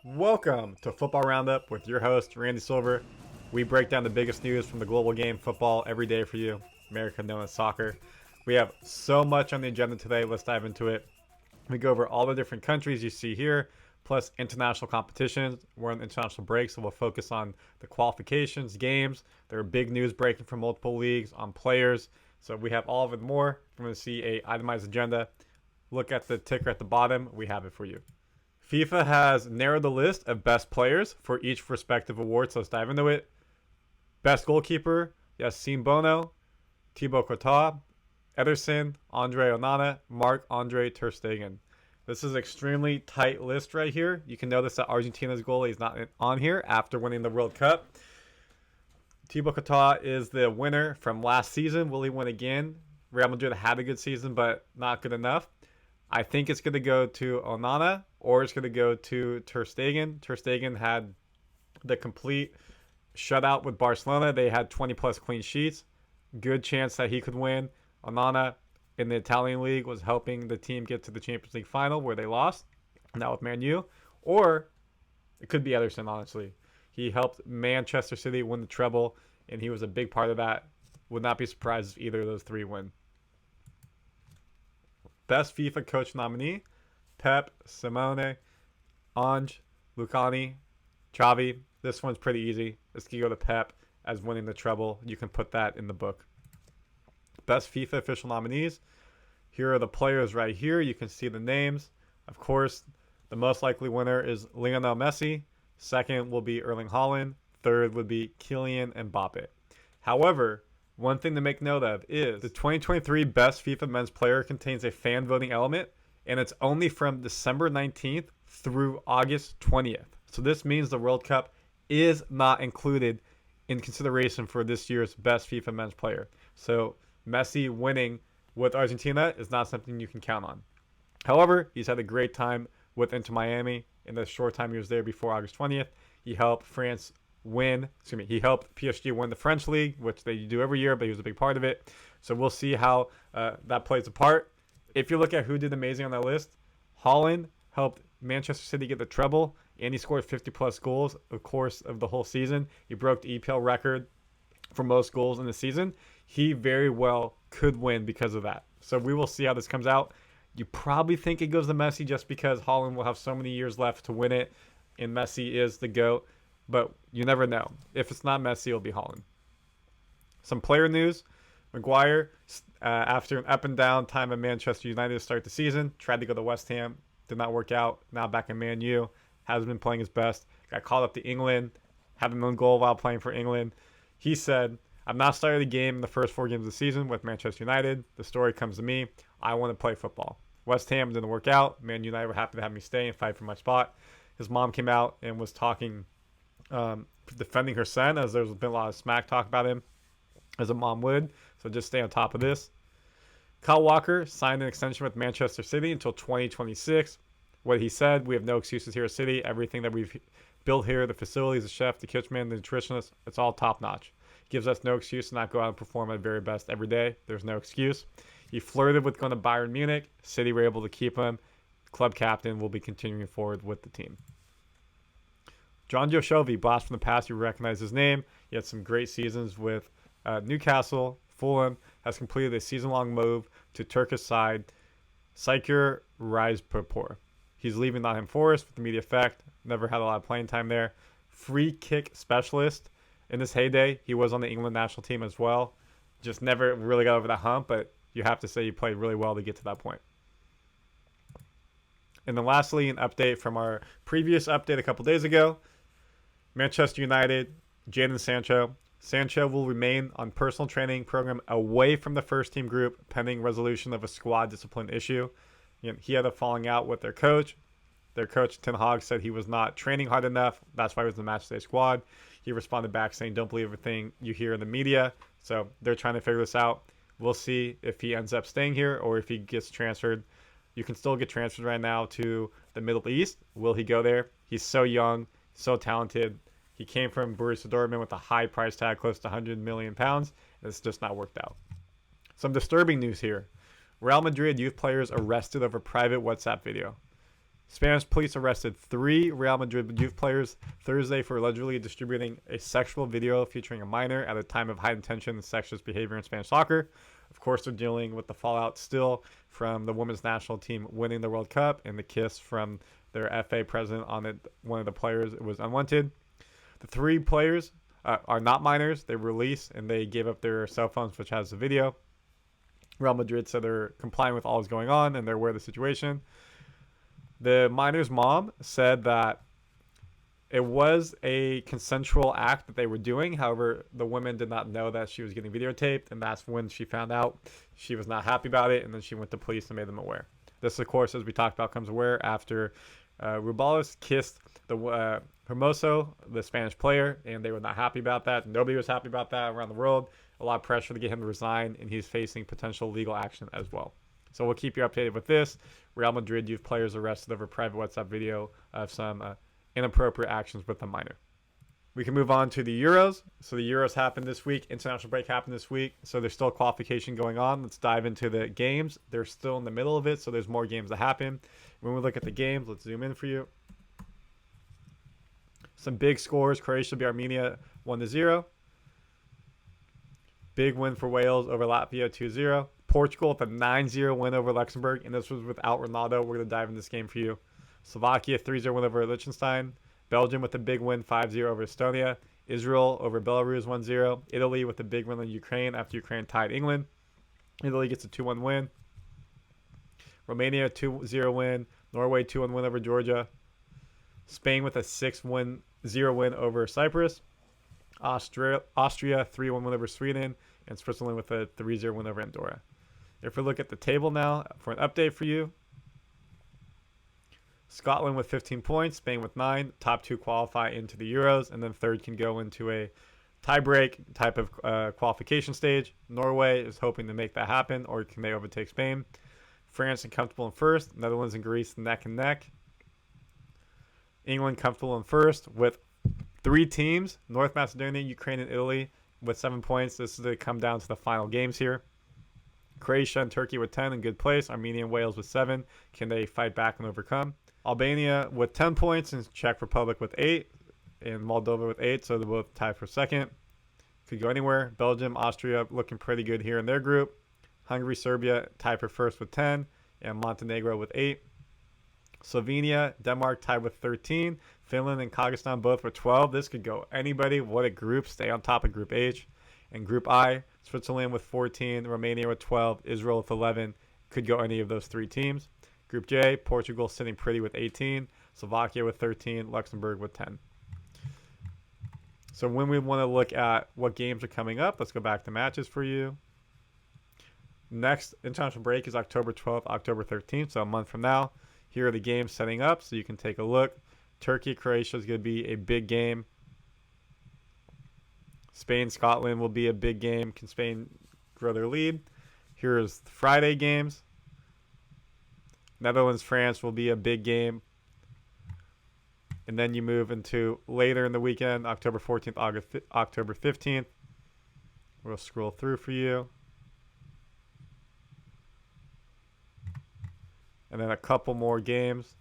Welcome to Football Roundup with your host, Randy Silver. We break down the biggest news from the global game, football, every day for you, America known as soccer. We have so much on the agenda today. Let's dive into it. We go over all the different countries you see here, plus international competitions. We're on international break, so we'll focus on the qualifications, games. There are big news breaking from multiple leagues on players. So we have all of it and more. If you want to see a itemized agenda, look at the ticker at the bottom. We have it for you. FIFA has narrowed the list of best players for each respective award, so let's dive into it. Best goalkeeper, Yassine Bono, Thibaut Courtois, Ederson, Andre Onana, Marc-Andre Ter Stegen. This is an extremely tight list right here. You can notice that Argentina's goalie is not on here after winning the World Cup. Thibaut Courtois is the winner from last season. Will he win again? Real Madrid had a good season, but not good enough. I think it's going to go to Onana or it's going to go to Ter Stegen. Ter Stegen had the complete shutout with Barcelona. They had 20-plus clean sheets. Good chance that he could win. Onana in the Italian league was helping the team get to the Champions League final where they lost. Now with Man U. Or it could be Ederson, honestly. He helped Manchester City win the treble, and he was a big part of that. Would not be surprised if either of those three win. Best FIFA coach nominee, Pep, Simone, Ange, Lucani, Xavi. This one's pretty easy. Let's go to Pep as winning the treble. You can put that in the book. Best FIFA official nominees. Here are the players right here. You can see the names. Of course, the most likely winner is Lionel Messi. Second will be Erling Haaland. Third would be Kylian Mbappe. However, one thing to make note of is the 2023 Best FIFA Men's Player contains a fan voting element, and it's only from December 19th through August 20th. So this means the World Cup is not included in consideration for this year's Best FIFA Men's Player. So Messi winning with Argentina is not something you can count on. However, he's had a great time with Inter Miami in the short time he was there before August 20th. He helped he helped PSG win the French league, which they do every year, but he was a big part of it. So we'll see how that plays a part. If you look at who did amazing on that list, Haaland helped Manchester City get the treble, and he scored 50-plus goals, of course, of the whole season. He broke the EPL record for most goals in the season. He very well could win because of that. So we will see how this comes out. You probably think it goes to Messi just because Haaland will have so many years left to win it, and Messi is the GOAT. But you never know. If it's not Messi, it'll be Haaland. Some player news. Mcguire, after an up and down time at Manchester United to start the season, tried to go to West Ham. Did not work out. Now back in Man U. Hasn't been playing his best. Got called up to England. Had an own goal while playing for England. He said, "I'm not starting the game in the first 4 games of the season with Manchester United. The story comes to me. I want to play football." West Ham didn't work out. Man United were happy to have me stay and fight for my spot. His mom came out and was talking, defending her son, as there's been a lot of smack talk about him, as a mom would. So just stay on top of this. Kyle Walker signed an extension with Manchester City until 2026. What he said, "We have no excuses here at City. Everything that we've built here, the facilities, the chef, the kitchen, the nutritionist, it's all top notch. Gives us no excuse to not go out and perform at very best every day. There's no excuse." He flirted with going to Bayern Munich. City were able to keep him. Club captain will be continuing forward with the team. John Joe Shelby, blast from the past, you recognize his name. He had some great seasons with Newcastle, Fulham, has completed a season-long move to Turkish side Saykur Rizepor. He's leaving Nottingham Forest with immediate effect. Never had a lot of playing time there. Free kick specialist. In his heyday, he was on the England national team as well. Just never really got over the hump, but you have to say he played really well to get to that point. And then lastly, an update from our previous update a couple days ago. Manchester United, Jadon Sancho. Sancho will remain on personal training program away from the first team group pending resolution of a squad discipline issue. He had a falling out with their coach. Their coach, Ten Hag, said he was not training hard enough. That's why he was in the matchday squad. He responded back saying, "Don't believe everything you hear in the media." So they're trying to figure this out. We'll see if he ends up staying here or if he gets transferred. You can still get transferred right now to the Middle East. Will he go there? He's so young, so talented. He came from Borussia Dortmund with a high price tag, close to £100 million. And it's just not worked out. Some disturbing news here. Real Madrid youth players arrested over private WhatsApp video. Spanish police arrested 3 Real Madrid youth players Thursday for allegedly distributing a sexual video featuring a minor at a time of heightened tension and sexist behavior in Spanish soccer. Of course, they're dealing with the fallout still from the women's national team winning the World Cup and the kiss from their FA president on it. One of the players was unwanted. The 3 players are not minors. They were released and they gave up their cell phones, which has the video. Real Madrid said they're complying with all that's going on and they're aware of the situation. The minor's mom said that it was a consensual act that they were doing. However, the woman did not know that she was getting videotaped, and that's when she found out. She was not happy about it, and then she went to police and made them aware. This, of course, as we talked about, comes aware after Rubiales kissed the Hermoso, the Spanish player, and they were not happy about that. Nobody was happy about that around the world. A lot of pressure to get him to resign, and he's facing potential legal action as well. So we'll keep you updated with this. Real Madrid youth players arrested over private WhatsApp video of some inappropriate actions with a minor. We can move on to the Euros. So the Euros happened this week. International break happened this week. So there's still qualification going on. Let's dive into the games. They're still in the middle of it, so there's more games to happen. When we look at the games, let's zoom in for you. Some big scores. Croatia beat Armenia 1-0. Big win for Wales over Latvia 2-0. Portugal with a 9-0 win over Luxembourg, and this was without Ronaldo. We're going to dive in this game for you. Slovakia 3-0 win over Liechtenstein. Belgium with a big win 5-0 over Estonia. Israel over Belarus 1-0. Italy with a big win on Ukraine after Ukraine tied England. Italy gets a 2-1 win. Romania 2-0 win. Norway 2-1 win over Georgia. Spain with a 6-0 win over Cyprus. Austria 3-1 win over Sweden. And Switzerland with a 3-0 win over Andorra. If we look at the table now for an update for you, Scotland with 15 points, Spain with 9. Top 2 qualify into the Euros, and then third can go into a tiebreak type of qualification stage. Norway is hoping to make that happen, or can they overtake Spain? France comfortable in first. Netherlands and Greece neck and neck. England comfortable in first with 3 teams, North Macedonia, Ukraine, and Italy with 7 points. This is to come down to the final games here. Croatia and Turkey with 10 in good place. Armenia and Wales with 7. Can they fight back and overcome? Albania with 10 points and Czech Republic with 8. And Moldova with 8, so they're both tied for second. Could go anywhere. Belgium, Austria looking pretty good here in their group. Hungary, Serbia tied for first with 10. And Montenegro with 8. Slovenia, Denmark tied with 13. Finland and Kazakhstan both with 12. This could go anybody. What a group. Stay on top of Group H. And Group I, Switzerland with 14. Romania with 12. Israel with 11. Could go any of those 3 teams. Group J, Portugal sitting pretty with 18. Slovakia with 13. Luxembourg with 10. So when we want to look at what games are coming up, let's go back to matches for you. Next international break is October 12th, October 13th, so a month from now. Here are the games setting up so you can take a look. Turkey, Croatia is going to be a big game. Spain, Scotland will be a big game. Can Spain grow their lead? Here's the Friday games. Netherlands, France will be a big game. And then you move into later in the weekend, October 14th, October 15th. We'll scroll through for you. And then a couple more games.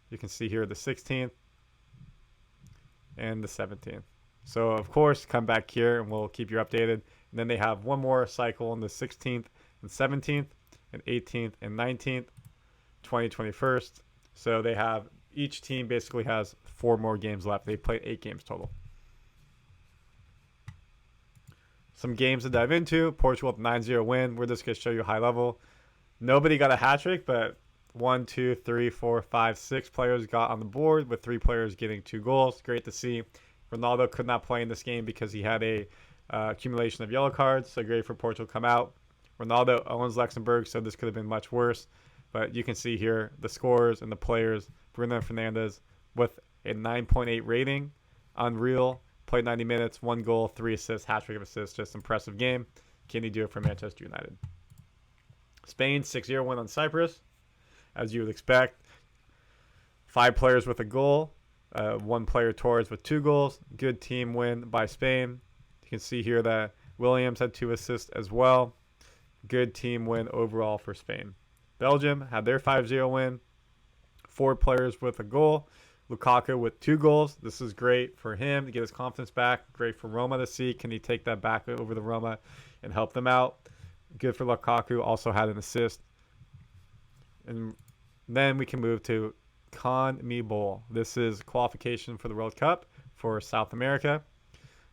You can see here the 16th and the 17th. So, of course, come back here and we'll keep you updated. And then they have one more cycle on the 16th and 17th and 18th and 19th, 21st. So they have, each team basically has 4 more games left. They played 8 games total. Some games to dive into. Portugal with 9-0 win. We're just going to show you high level. Nobody got a hat trick, but 1, 2, 3, 4, 5, 6 players got on the board, with 3 players getting 2 goals. Great to see. Ronaldo could not play in this game because he had a accumulation of yellow cards, so great for Portugal to come out. Ronaldo owns Luxembourg, so this could have been much worse. But you can see here the scores and the players. Bruno Fernandes with a 9.8 rating. Unreal. Played 90 minutes, 1 goal, 3 assists, hat trick of assists. Just impressive game. Can he do it for Manchester United? Spain, 6-0 win on Cyprus, as you would expect. 5 players with a goal. 1 player, Torres, with 2 goals. Good team win by Spain. You can see here that Williams had 2 assists as well. Good team win overall for Spain. Belgium had their 5-0 win. 4 players with a goal. Lukaku with 2 goals. This is great for him to get his confidence back. Great for Roma to see. Can he take that back over the Roma and help them out? Good for Lukaku. Also had an assist. And then we can move to CONMEBOL. This is qualification for the World Cup for South America.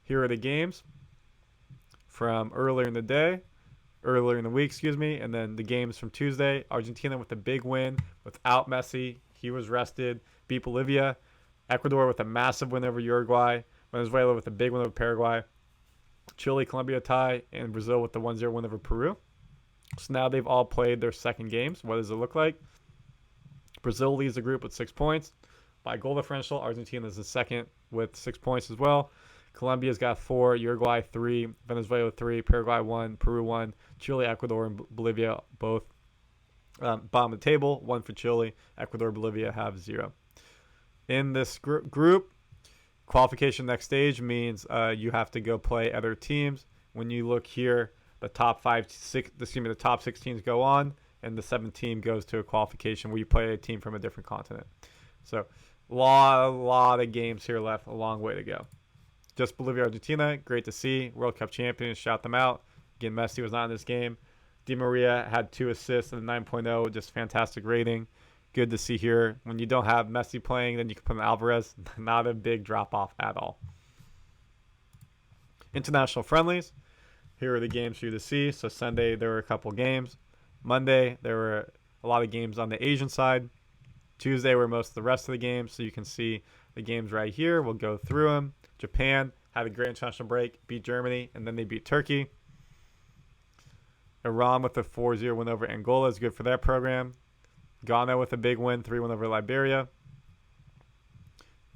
Here are the games from earlier in the week, and then the games from Tuesday. Argentina with a big win without Messi. He was rested. Beat Bolivia. Ecuador with a massive win over Uruguay. Venezuela with a big win over Paraguay. Chile, Colombia tie, and Brazil with the 1-0 win over Peru. So now they've all played their second games. What does it look like? Brazil leads the group with 6 points. By goal differential, Argentina is the second with 6 points as well. Colombia's got 4, Uruguay 3, Venezuela 3, Paraguay 1, Peru 1, Chile, Ecuador, and Bolivia both bottom of the table. 1 for Chile, Ecuador, Bolivia have 0. In this group, qualification next stage means you have to go play other teams. When you look here, the top 6 teams go on, and the 7th team goes to a qualification where you play a team from a different continent. So a lot of games here left, a long way to go. Just Bolivia, Argentina, great to see. World Cup champions, shout them out. Again, Messi was not in this game. Di Maria had 2 assists and a 9.0, just fantastic rating. Good to see here. When you don't have Messi playing, then you can put in Alvarez. Not a big drop-off at all. International friendlies. Here are the games for you to see. So Sunday, there were a couple games. Monday, there were a lot of games on the Asian side. Tuesday were most of the rest of the games, so you can see the games right here. We'll go through them. Japan had a great international break, beat Germany, and then they beat Turkey. Iran with a 4-0 win over Angola is good for their program. Ghana with a big win, 3-1 over Liberia.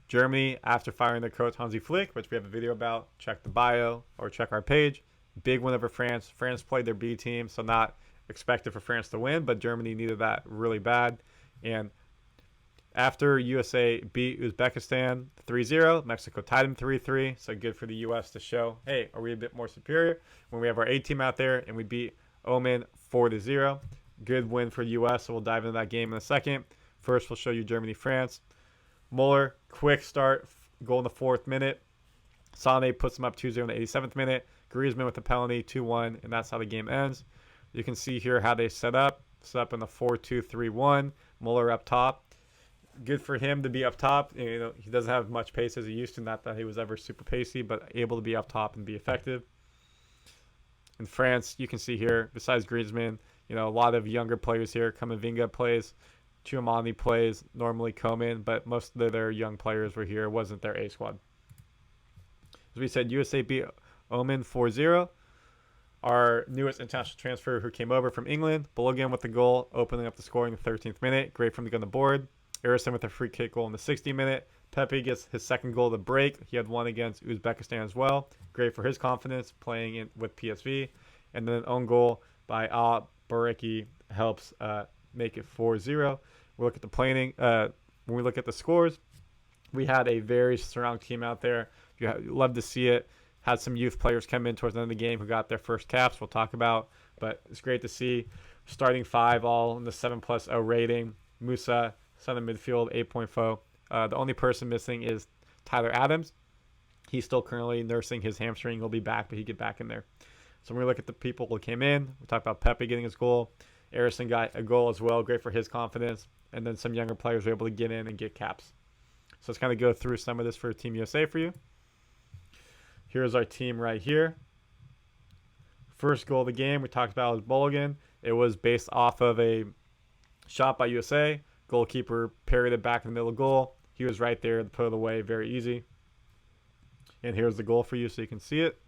Germany, after firing their coach Hansi Flick, which we have a video about, check the bio or check our page. Big win over France. France played their B team, so not expected for France to win, but Germany needed that really bad. And after USA beat Uzbekistan 3-0, Mexico tied them 3-3, so good for the U.S. to show, hey, are we a bit more superior when we have our A team out there and we beat Oman 4-0. Good win for the U.S., so we'll dive into that game in a second. First, we'll show you Germany-France. Muller, quick start, goal in the 4th minute. Sané puts them up 2-0 in the 87th minute. Griezmann with the penalty, 2-1, and that's how the game ends. You can see here how they set up. Set up in the 4-2-3-1. Muller up top. Good for him to be up top. You know, he doesn't have much pace as he used to. Not that he was ever super pacey, but able to be up top and be effective. In France, you can see here, besides Griezmann, you know, a lot of younger players here. Camavinga plays. Tchouameni plays. Normally Coman, but most of their young players were here. It wasn't their A squad. As we said, USA beat Oman 4-0. Our newest international transfer who came over from England, Balogun with the goal, opening up the scoring in the 13th minute. Great for him to go on the board. Erison with a free kick goal in the 60th minute. Pepe gets his second goal of the break. He had one against Uzbekistan as well. Great for his confidence playing in with PSV. And then an own goal by Al Bareki helps make it 4-0. We look at the planning. When we look at the scores, we had a very strong team out there. You love to see it. Had some youth players come in towards the end of the game who got their first caps. We'll talk about, but it's great to see. Starting 5 all in the 7+0 rating. Musa, center midfield, 8.4. The only person missing is Tyler Adams. He's still currently nursing his hamstring. He'll be back, but he get back in there. So when we look at the people who came in, we talk about Pepe getting his goal. Erison got a goal as well. Great for his confidence. And then some younger players were able to get in and get caps. So let's kind of go through some of this for Team USA for you. Here's our team right here. First goal of the game we talked about was Balogun. It was based off of a shot by USA. Goalkeeper parried it back in the middle of the goal. He was right there to put it away. Very easy. And here's the goal for you so you can see it.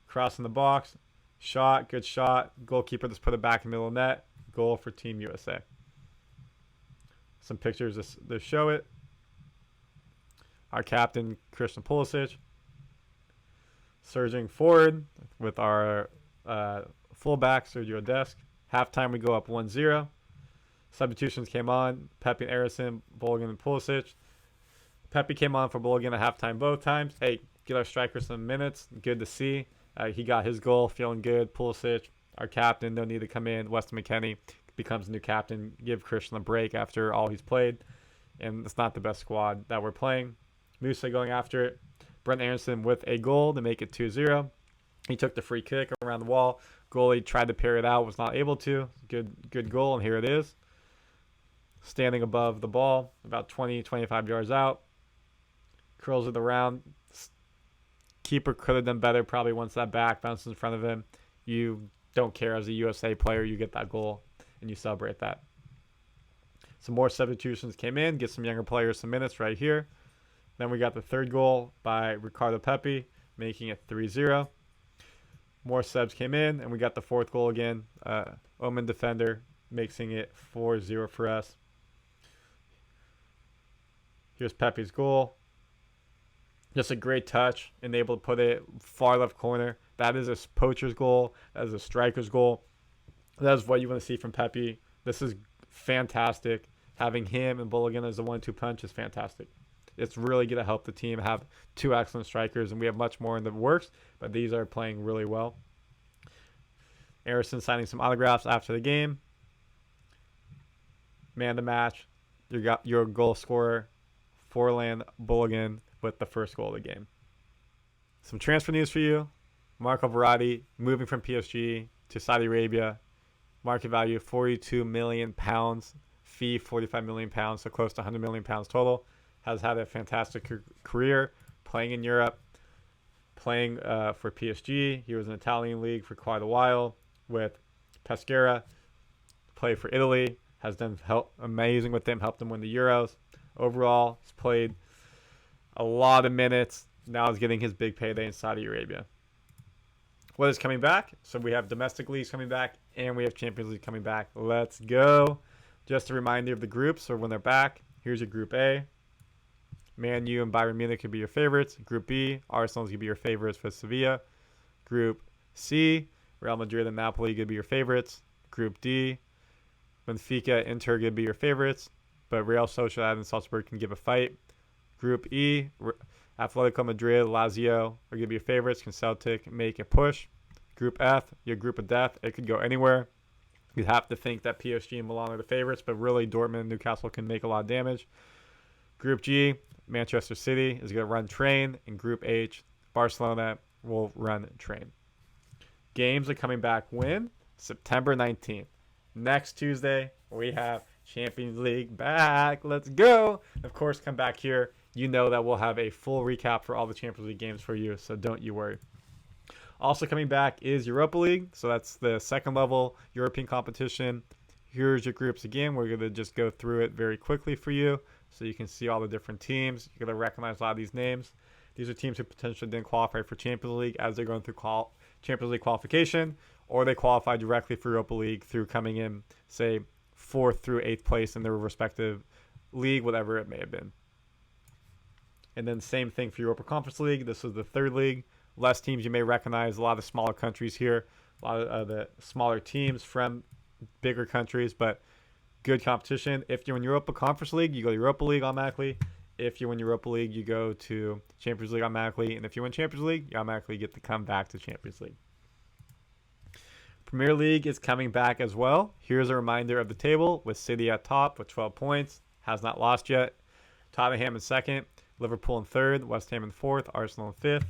Cross in the box. Shot. Good shot. Goalkeeper just put it back in the middle of the net. Goal for Team USA. Some pictures to show it. Our captain, Christian Pulisic. Surging forward with our fullback, Sergio Dest. Halftime, we go up 1-0. Substitutions came on. Pepe and Erison, Balogun and Pulisic. Pepe came on for Balogun at halftime both times. Hey, get our striker some minutes. Good to see. He got his goal, feeling good. Pulisic, our captain, no need to come in. Weston McKennie becomes the new captain, give Christian a break after all he's played. And it's not the best squad that we're playing. Musa going after it. Brent Anderson with a goal to make it 2-0. He took the free kick around the wall. Goalie tried to parry it out, was not able to. Good goal, and here it is. Standing above the ball, about 20, 25 yards out. Curls it around. Keeper could have done better, probably once that back bounces in front of him. You don't care as a USA player, you get that goal, and you celebrate that. Some more substitutions came in, get some younger players some minutes right here. Then we got the third goal by Ricardo Pepi, making it 3-0. More subs came in, and we got the fourth goal again. Omen defender, making it 4-0 for us. Here's Pepe's goal. Just a great touch, and able to put it far left corner. That is a poacher's goal. That is a striker's goal. That is what you want to see from Pepe. This is fantastic. Having him and Bulligan as the 1-2 punch is fantastic. It's really going to help the team have two excellent strikers, and we have much more in the works, but these are playing really well. Harrison signing some autographs after the game. Man the match. You got your goal scorer, Forlan Bulligan, with the first goal of the game. Some transfer news for you. Marco Verratti moving from PSG to Saudi Arabia. Market value £42 million. Fee £45 million, so close to £100 million total. Has had a fantastic career playing in Europe, playing for PSG. He was in Italian league for quite a while with Pescara. Played for Italy. Has done amazing with them, helped them win the Euros. Overall, he's played a lot of minutes. Now he's getting his big payday in Saudi Arabia. What is coming back? So we have domestic leagues coming back, and we have Champions League coming back. Let's go. Just a reminder of the groups, so when they're back, here's your Group A. Man U and Bayern Munich could be your favorites. Group B, Arsenal's going to be your favorites for Sevilla. Group C, Real Madrid and Napoli could be your favorites. Group D, Benfica, Inter could be your favorites, but Real Sociedad and Salzburg can give a fight. Group E, Atletico Madrid, Lazio are going to be your favorites. Can Celtic make a push? Group F, your group of death. It could go anywhere. You'd have to think that PSG and Milan are the favorites, but really Dortmund and Newcastle can make a lot of damage. Group G, Manchester City is going to run train. And Group H, Barcelona will run train. Games are coming back when? September 19th. Next Tuesday, we have Champions League back. Let's go. Of course, come back here. You know that we'll have a full recap for all the Champions League games for you, so don't you worry. Also coming back is Europa League, so that's the second level European competition. Here's your groups again. We're going to just go through it very quickly for you so you can see all the different teams. You're going to recognize a lot of these names. These are teams who potentially didn't qualify for Champions League as they're going through Champions League qualification, or they qualify directly for Europa League through coming in, say, 4th through 8th place in their respective league, whatever it may have been. And then same thing for Europa Conference League. This is the third league. Less teams you may recognize. A lot of smaller countries here. A lot of the smaller teams from bigger countries, but good competition. If you're in Europa Conference League, you go to Europa League automatically. If you win Europa League, you go to Champions League automatically. And if you win Champions League, you automatically get to come back to Champions League. Premier League is coming back as well. Here's a reminder of the table with City at top with 12 points. Has not lost yet. Tottenham in second. Liverpool in third. West Ham in fourth. Arsenal in fifth.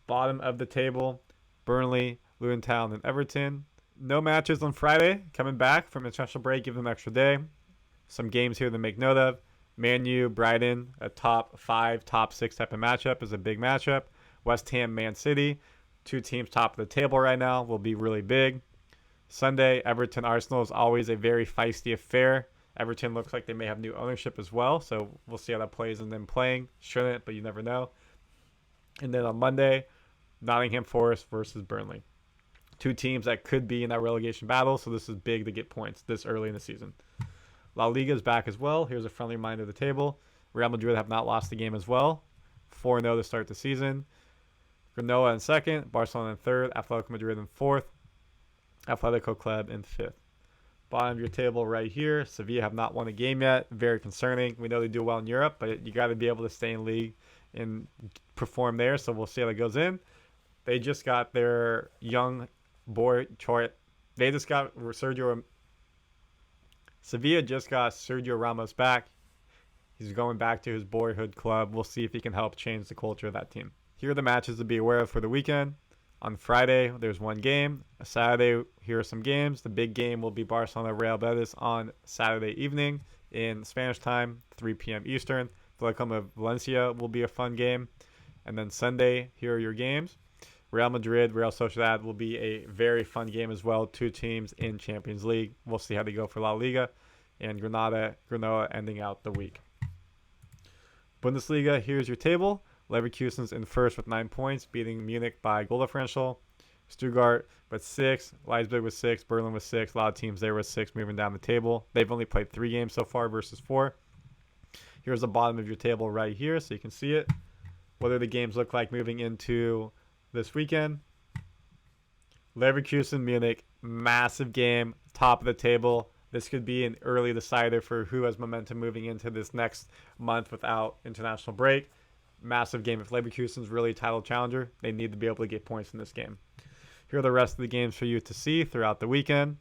Bottom of the table, Burnley, Luton Town, and Everton. No matches on Friday. Coming back from international break, give them an extra day. Some games here to make note of. Man U, Brighton, a top 5, top 6 type of matchup is a big matchup. West Ham, Man City, two teams top of the table right now, will be really big. Sunday, Everton, Arsenal is always a very feisty affair. Everton looks like they may have new ownership as well, so we'll see how that plays in them playing. Shouldn't, but you never know. And then on Monday, Nottingham Forest versus Burnley. Two teams that could be in that relegation battle, so this is big to get points this early in the season. La Liga is back as well. Here's a friendly reminder of the table. Real Madrid have not lost the game as well. 4-0 to start the season. Granola in second. Barcelona in third. Atletico Madrid in fourth. Atletico Club in fifth. Bottom of your table right here. Sevilla have not won a game yet. Very concerning. We know they do well in Europe, but you got to be able to stay in league and perform there, so we'll see how that goes in. They just got their young boy, they just got Sergio Sevilla just got Sergio Ramos back. He's going back to his boyhood club. We'll see if he can help change the culture of that team. Here are the matches to be aware of for the weekend. On Friday, there's one game. Saturday, here are some games. The big game will be Barcelona-Real Betis on Saturday evening in Spanish time, 3 p.m. Eastern. Valencia will be a fun game. And then Sunday, here are your games. Real Madrid, Real Sociedad will be a very fun game as well. Two teams in Champions League. We'll see how they go for La Liga. And Granola ending out the week. Bundesliga, here's your table. Leverkusen's in first with 9 points, beating Munich by goal differential. Stuttgart with 6, Leipzig with 6, Berlin with 6. A lot of teams there with 6 moving down the table. They've only played 3 games so far versus 4. Here's the bottom of your table right here so you can see it. What do the games look like moving into this weekend? Leverkusen, Munich, massive game, top of the table. This could be an early decider for who has momentum moving into this next month without international break. Massive game. If Leverkusen's really a title challenger, they need to be able to get points in this game. Here are the rest of the games for you to see throughout the weekend.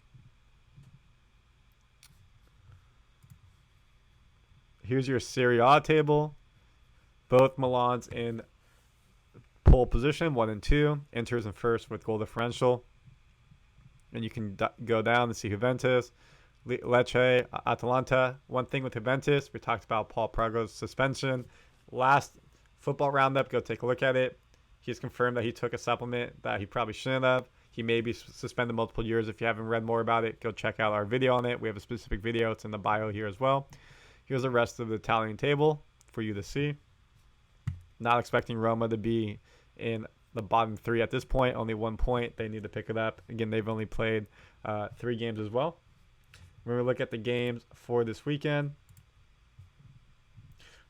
Here's your Seria A table. Both Milan's in pole position, 1 and 2. Inter's in first with goal differential. And you can go down and see Juventus, Lecce, Atalanta. One thing with Juventus, we talked about Paul Prago's suspension. Last football roundup, go take a look at it. He's confirmed that he took a supplement that he probably shouldn't have. He may be suspended multiple years. If you haven't read more about it, go check out our video on it. We have a specific video. It's in the bio here as well. Here's the rest of the Italian table for you to see. Not expecting Roma to be in the bottom 3 at this point. Only 1 point. They need to pick it up. Again, they've only played 3 games as well. When we look at the games for this weekend,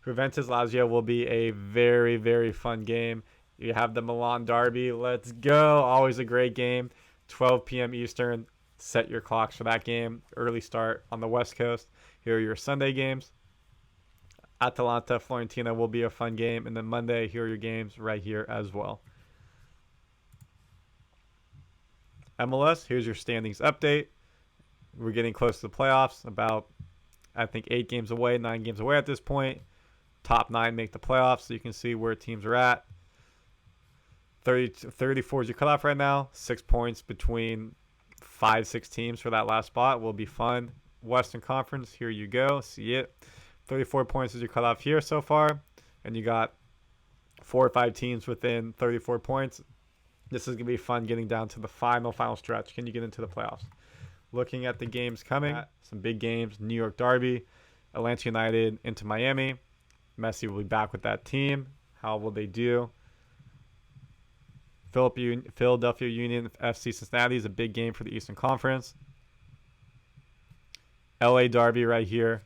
Juventus Lazio will be a very, very fun game. You have the Milan derby. Let's go. Always a great game. 12 p.m. Eastern. Set your clocks for that game. Early start on the West Coast. Here are your Sunday games. Atalanta, Fiorentina will be a fun game. And then Monday, here are your games right here as well. MLS, here's your standings update. We're getting close to the playoffs. About, I think, 8 games away, 9 games away at this point. Top 9 make the playoffs, so you can see where teams are at. 34 is your cutoff right now. 6 points between 5-6 teams for that last spot will be fun. Western Conference, here you go. See it. 34 points is your cutoff here so far. And you got 4 or 5 teams within 34 points. This is going to be fun getting down to the final stretch. Can you get into the playoffs? Looking at the games coming, some big games. New York Derby, Atlanta United into Miami. Messi will be back with that team. How will they do? Philadelphia Union FC Cincinnati is a big game for the Eastern Conference. LA Derby right here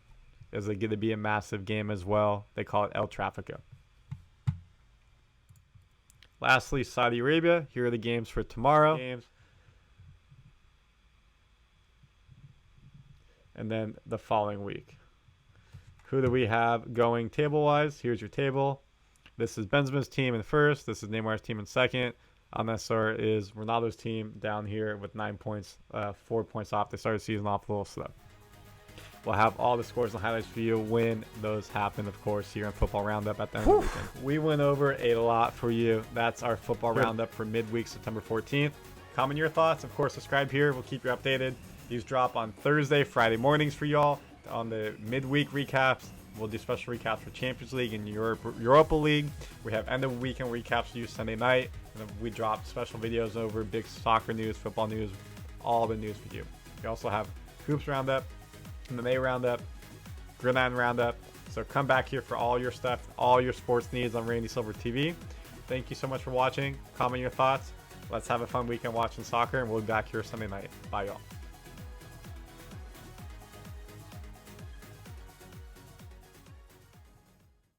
is going to be a massive game as well. They call it El Tráfico. Lastly, Saudi Arabia. Here are the games for tomorrow. And then the following week. Who do we have going table-wise? Here's your table. This is Benzema's team in first. This is Neymar's team in second. Al-Nassr is Ronaldo's team down here with 9 points, 4 points off. They started the season off a little slow. We'll have all the scores and highlights for you when those happen, of course, here on Football Roundup at the end of the weekend. We went over a lot for you. That's our Football Roundup for midweek, September 14th. Comment your thoughts. Of course, subscribe here. We'll keep you updated. These drop on Thursday, Friday mornings for y'all. On the midweek recaps, we'll do special recaps for Champions League and Europa League. We have end of weekend recaps for you Sunday night. And then we drop special videos over big soccer news, football news, all the news for you. We also have Hoops Roundup, MMA Roundup, Gridiron Roundup. So come back here for all your stuff, all your sports needs on Randy Silver TV. Thank you so much for watching. Comment your thoughts. Let's have a fun weekend watching soccer, and we'll be back here Sunday night. Bye, y'all.